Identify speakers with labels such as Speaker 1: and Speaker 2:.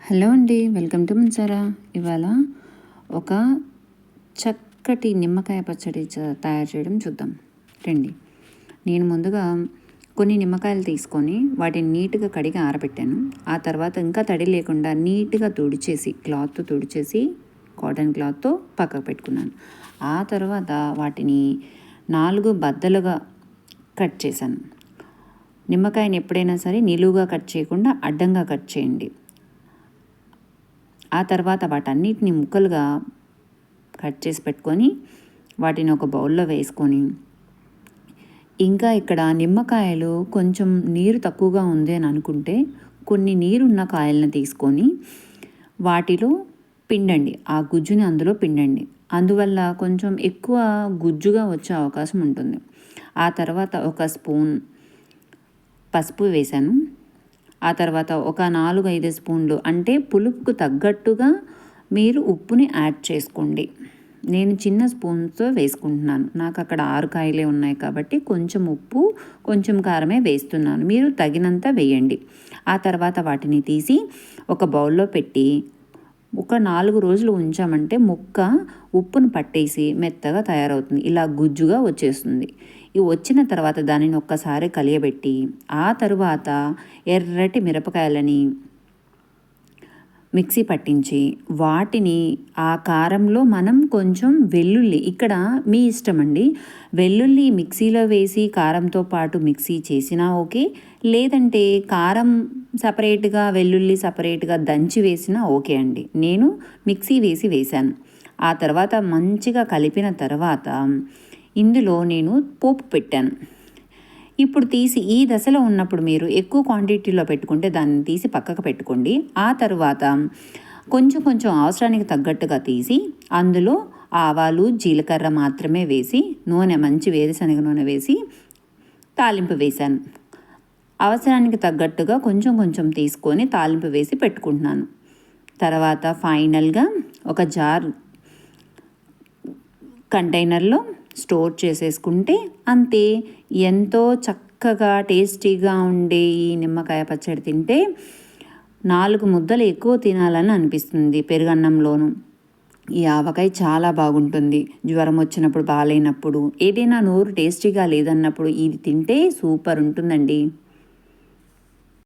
Speaker 1: Hello అండి, welcome to మన్సారా. ఇవాళ ఒక చక్కటి నిమ్మకాయ పచ్చడి తయారు చేయడం చూద్దాం రండి. నేను ముందుగా కొన్ని నిమ్మకాయలు తీసుకొని వాటిని నీట్గా కడిగి ఆరబెట్టాను. ఆ తర్వాత ఇంకా తడి లేకుండా నీట్గా తుడిచేసి క్లాత్తో తుడిచేసి కాటన్ క్లాత్తో పక్కకు పెట్టుకున్నాను. ఆ తర్వాత వాటిని 4 బద్దలుగా కట్ చేశాను. నిమ్మకాయని ఎప్పుడైనా సరే నిలువుగా కట్ చేయకుండా అడ్డంగా కట్ చేయండి. ఆ తర్వాత వాటన్నిటిని ముక్కలుగా కట్ చేసి పెట్టుకొని వాటిని ఒక బౌల్లో వేసుకొని, ఇంకా ఇక్కడ నిమ్మకాయలు కొంచెం నీరు తక్కువగా ఉంది అని అనుకుంటే కొన్ని నీరున్న కాయలను తీసుకొని వాటిలో పిండండి. ఆ గుజ్జుని అందులో పిండండి. అందువల్ల కొంచెం ఎక్కువ గుజ్జుగా వచ్చే అవకాశం ఉంటుంది. ఆ తర్వాత ఒక స్పూన్ పసుపు వేశాను. ఆ తర్వాత ఒక 4-5 స్పూన్లు అంటే పులుపుకు తగ్గట్టుగా మీరు ఉప్పుని యాడ్ చేసుకోండి. నేను చిన్న స్పూన్తో వేసుకుంటున్నాను. నాకు అక్కడ 6 కాయలే ఉన్నాయి కాబట్టి కొంచెం ఉప్పు కొంచెం కారమే వేస్తున్నాను. మీరు తగినంత వేయండి. ఆ తర్వాత వాటిని తీసి ఒక బౌల్లో పెట్టి ఒక 4 రోజులు ఉంచామంటే ముక్క ఉప్పును పట్టేసి మెత్తగా తయారవుతుంది. ఇలా గుజ్జుగా వచ్చేస్తుంది. ఇవి వచ్చిన తర్వాత దానిని ఒక్కసారి కలియబెట్టి ఆ తరువాత ఎర్రటి మిరపకాయలని మిక్సీ పట్టించి వాటిని ఆ కారంలో మనం కొంచెం వెల్లుల్లి, ఇక్కడ మీ ఇష్టం అండి, వెల్లుల్లి మిక్సీలో వేసి కారంతో పాటు మిక్సీ చేసినా ఓకే, లేదంటే కారం సపరేట్గా వెల్లుల్లి సపరేట్గా దంచి వేసినా ఓకే అండి. నేను మిక్సీ వేసాను. ఆ తర్వాత మంచిగా కలిపిన తర్వాత ఇందులో నేను పోపు పెట్టాను. ఇప్పుడు తీసి ఈ దశలో ఉన్నప్పుడు మీరు ఎక్కువ క్వాంటిటీలో పెట్టుకుంటే దాన్ని తీసి పక్కకు పెట్టుకోండి. ఆ తర్వాత కొంచెం కొంచెం అవసరానికి తగ్గట్టుగా తీసి అందులో ఆవాలు జీలకర్ర మాత్రమే వేసి మంచి వేరుశనగ నూనె వేసి తాలింపు వేశాను. అవసరానికి తగ్గట్టుగా కొంచెం కొంచెం తీసుకొని తాలింపు వేసి పెట్టుకుంటున్నాను. తర్వాత ఫైనల్గా ఒక జార్ కంటైనర్లో స్టోర్ చేసేసుకుంటే అంతే. ఎంతో చక్కగా టేస్టీగా ఉండే ఈ నిమ్మకాయ పచ్చడి తింటే 4 ముద్దలు ఎక్కువ తినాలని అనిపిస్తుంది పెరుగన్నంలోనూ. ఈ ఆవకాయ చాలా బాగుంటుంది. జ్వరం వచ్చినప్పుడు, బాగాలేనప్పుడు, ఏదైనా నోరు టేస్టీగా లేదన్నప్పుడు ఇది తింటే సూపర్ ఉంటుందండి.